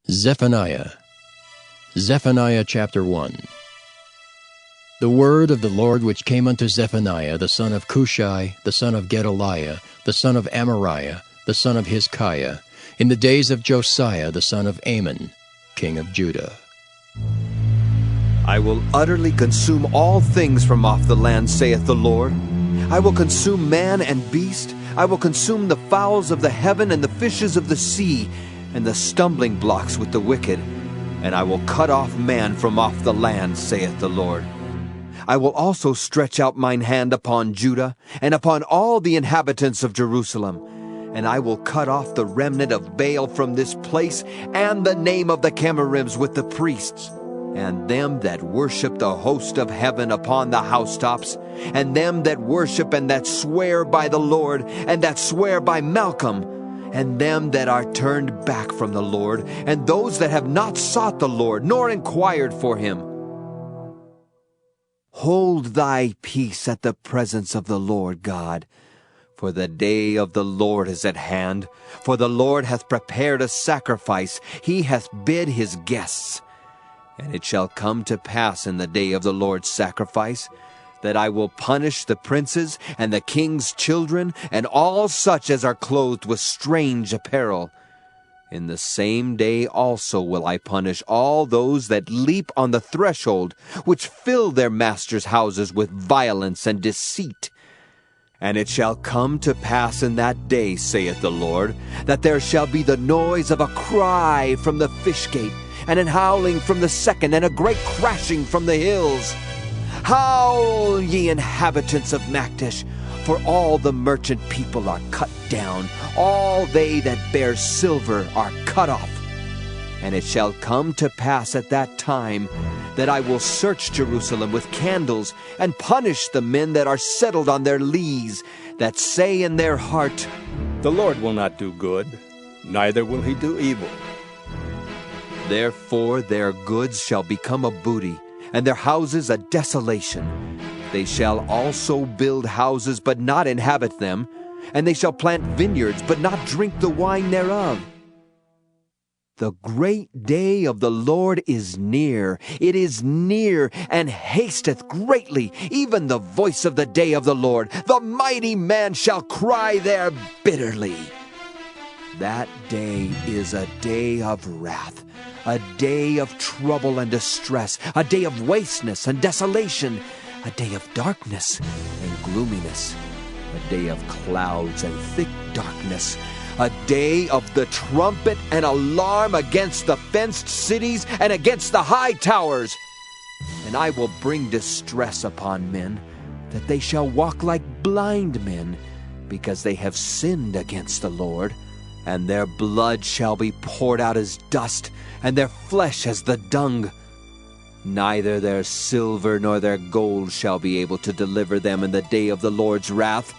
Zephaniah. Zephaniah chapter 1. The word of the Lord which came unto Zephaniah the son of Cushai, the son of Gedaliah, the son of Amariah, the son of Hezekiah, in the days of Josiah the son of Amon, king of Judah. I will utterly consume all things from off the land, saith the Lord. I will consume man and beast. I will consume the fowls of the heaven and the fishes of the sea, and the stumbling blocks with the wicked. And I will cut off man from off the land, saith the Lord. I will also stretch out mine hand upon Judah, and upon all the inhabitants of Jerusalem. And I will cut off the remnant of Baal from this place, and the name of the Chemarims with the priests, and them that worship the host of heaven upon the housetops, and them that worship and that swear by the Lord, and that swear by Malcolm, and them that are turned back from the Lord, and those that have not sought the Lord, nor inquired for him. Hold thy peace at the presence of the Lord God, for the day of the Lord is at hand. For the Lord hath prepared a sacrifice, he hath bid his guests. And it shall come to pass in the day of the Lord's sacrifice, that I will punish the princes and the king's children, and all such as are clothed with strange apparel. In the same day also will I punish all those that leap on the threshold, which fill their masters' houses with violence and deceit. And it shall come to pass in that day, saith the Lord, that there shall be the noise of a cry from the fish gate, and an howling from the second, and a great crashing from the hills. Howl, ye inhabitants of Maktesh, for all the merchant people are cut down, all they that bear silver are cut off. And it shall come to pass at that time that I will search Jerusalem with candles, and punish the men that are settled on their lees, that say in their heart, The Lord will not do good, neither will he do evil. Therefore their goods shall become a booty, and their houses a desolation. They shall also build houses, but not inhabit them, and they shall plant vineyards, but not drink the wine thereof. The great day of the Lord is near. It is near, and hasteth greatly, even the voice of the day of the Lord. The mighty man shall cry there bitterly. That day is a day of wrath, a day of trouble and distress, a day of wasteness and desolation, a day of darkness and gloominess, a day of clouds and thick darkness, a day of the trumpet and alarm against the fenced cities and against the high towers. And I will bring distress upon men, that they shall walk like blind men, because they have sinned against the Lord. And their blood shall be poured out as dust, and their flesh as the dung. Neither their silver nor their gold shall be able to deliver them in the day of the Lord's wrath,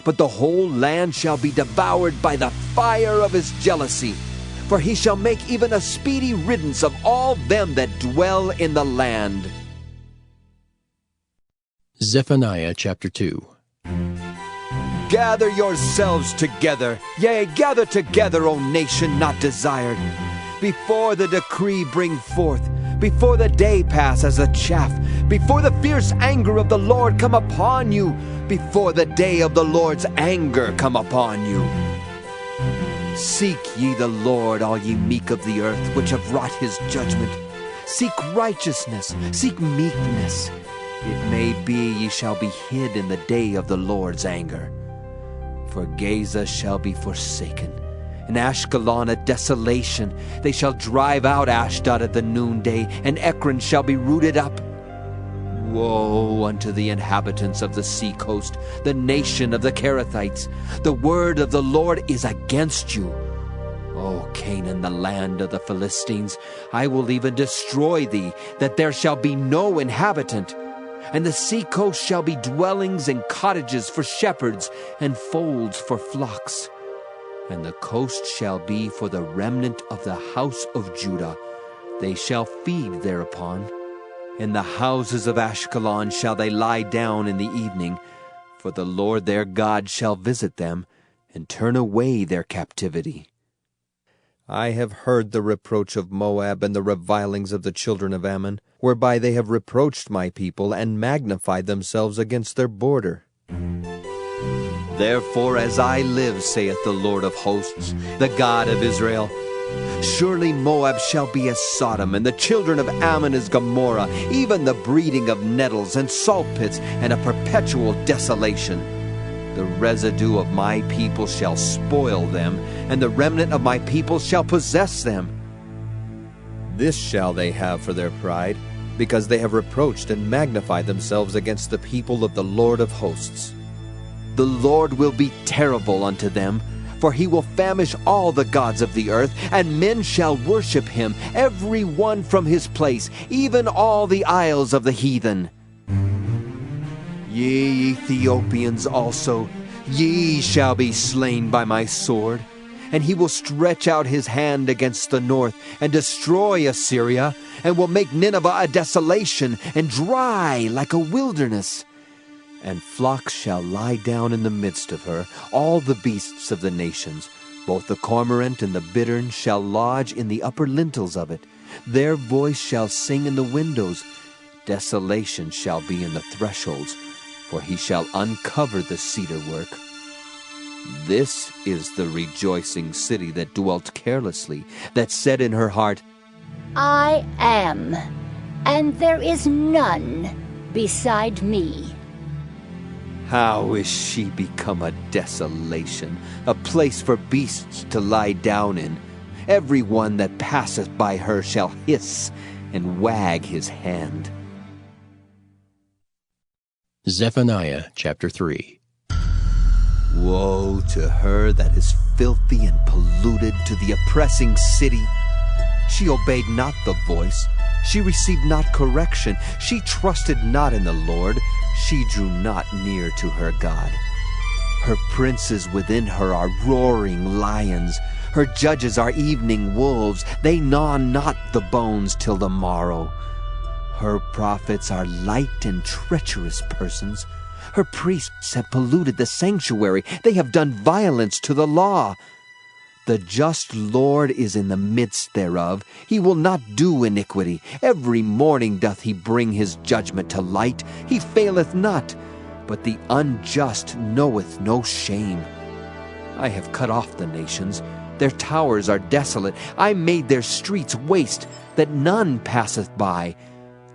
but the whole land shall be devoured by the fire of his jealousy. For he shall make even a speedy riddance of all them that dwell in the land. Zephaniah chapter 2. Gather yourselves together, yea, gather together, O nation not desired. Before the decree bring forth, before the day pass as a chaff, before the fierce anger of the Lord come upon you, before the day of the Lord's anger come upon you. Seek ye the Lord, all ye meek of the earth, which have wrought his judgment. Seek righteousness, seek meekness. It may be ye shall be hid in the day of the Lord's anger. For Gaza shall be forsaken, and Ashkelon a desolation. They shall drive out Ashdod at the noonday, and Ekron shall be rooted up. Woe unto the inhabitants of the sea coast, the nation of the Kerethites. The word of the Lord is against you. O Canaan, the land of the Philistines, I will even destroy thee, that there shall be no inhabitant. And the sea coast shall be dwellings and cottages for shepherds, and folds for flocks. And the coast shall be for the remnant of the house of Judah. They shall feed thereupon. In the houses of Ashkelon shall they lie down in the evening, for the Lord their God shall visit them, and turn away their captivity. I have heard the reproach of Moab and the revilings of the children of Ammon, whereby they have reproached my people and magnified themselves against their border. Therefore, as I live, saith the Lord of hosts, the God of Israel, surely Moab shall be as Sodom, and the children of Ammon as Gomorrah, even the breeding of nettles and salt pits, and a perpetual desolation. The residue of my people shall spoil them, and the remnant of my people shall possess them. This shall they have for their pride, because they have reproached and magnified themselves against the people of the Lord of hosts. The Lord will be terrible unto them, for he will famish all the gods of the earth, and men shall worship him, every one from his place, even all the isles of the heathen. Ye Ethiopians also, ye shall be slain by my sword. And he will stretch out his hand against the north, and destroy Assyria, and will make Nineveh a desolation, and dry like a wilderness. And flocks shall lie down in the midst of her, all the beasts of the nations. Both the cormorant and the bittern shall lodge in the upper lintels of it. Their voice shall sing in the windows. Desolation shall be in the thresholds, for he shall uncover the cedar work. This is the rejoicing city that dwelt carelessly, that said in her heart, I am, and there is none beside me. How is she become a desolation, a place for beasts to lie down in? Every one that passeth by her shall hiss and wag his hand. Zephaniah chapter 3. Woe to her that is filthy and polluted, to the oppressing city. She obeyed not the voice, she received not correction, she trusted not in the Lord, she drew not near to her God. Her princes within her are roaring lions, her judges are evening wolves, they gnaw not the bones till the morrow. Her prophets are light and treacherous persons. Her priests have polluted the sanctuary. They have done violence to the law. The just Lord is in the midst thereof. He will not do iniquity. Every morning doth he bring his judgment to light. He faileth not. But the unjust knoweth no shame. I have cut off the nations. Their towers are desolate. I made their streets waste, that none passeth by.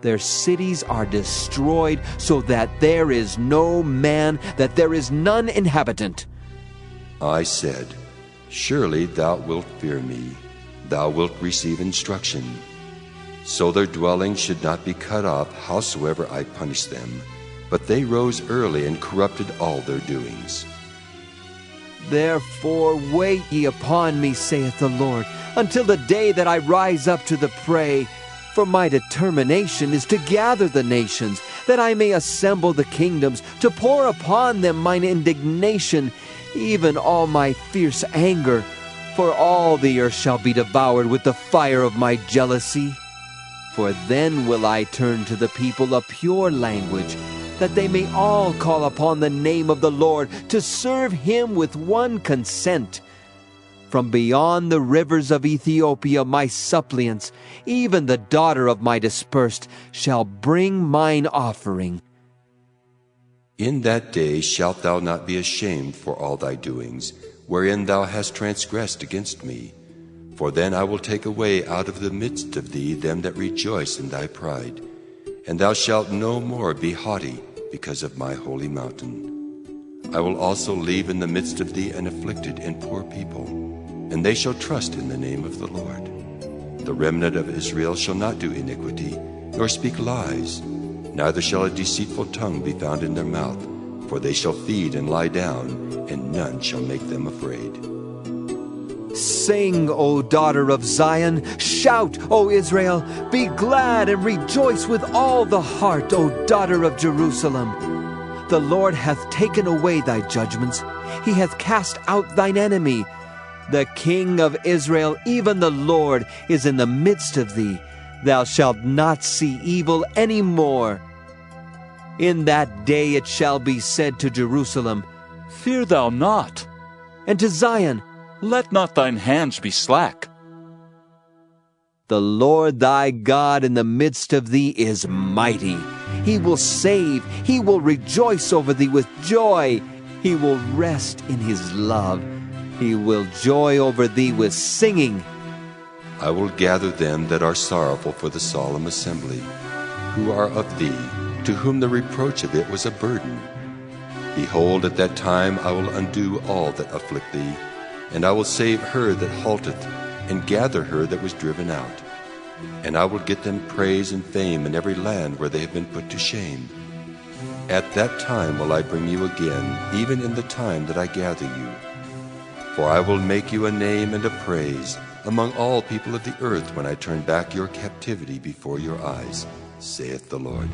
Their cities are destroyed, so that there is no man, that there is none inhabitant. I said, Surely thou wilt fear me, thou wilt receive instruction. So their dwellings should not be cut off, howsoever I punish them. But they rose early and corrupted all their doings. Therefore wait ye upon me, saith the Lord, until the day that I rise up to the prey. For my determination is to gather the nations, that I may assemble the kingdoms, to pour upon them mine indignation, even all my fierce anger. For all the earth shall be devoured with the fire of my jealousy. For then will I turn to the people a pure language, that they may all call upon the name of the Lord, to serve him with one consent. From beyond the rivers of Ethiopia my suppliants, even the daughter of my dispersed, shall bring mine offering. In that day shalt thou not be ashamed for all thy doings, wherein thou hast transgressed against me. For then I will take away out of the midst of thee them that rejoice in thy pride, and thou shalt no more be haughty because of my holy mountain. I will also leave in the midst of thee an afflicted and poor people, and they shall trust in the name of the Lord. The remnant of Israel shall not do iniquity, nor speak lies, neither shall a deceitful tongue be found in their mouth, for they shall feed and lie down, and none shall make them afraid. Sing, O daughter of Zion, shout, O Israel, be glad and rejoice with all the heart, O daughter of Jerusalem. The Lord hath taken away thy judgments, he hath cast out thine enemy. The King of Israel, even the Lord, is in the midst of thee. Thou shalt not see evil any more. In that day it shall be said to Jerusalem, Fear thou not, and to Zion, let not thine hands be slack. The Lord thy God in the midst of thee is mighty. He will save. He will rejoice over thee with joy. He will rest in his love. He will joy over thee with singing. I will gather them that are sorrowful for the solemn assembly, who are of thee, to whom the reproach of it was a burden. Behold, at that time I will undo all that afflict thee, and I will save her that halteth, and gather her that was driven out. And I will get them praise and fame in every land where they have been put to shame. At that time will I bring you again, even in the time that I gather you. For I will make you a name and a praise among all people of the earth when I turn back your captivity before your eyes, saith the Lord.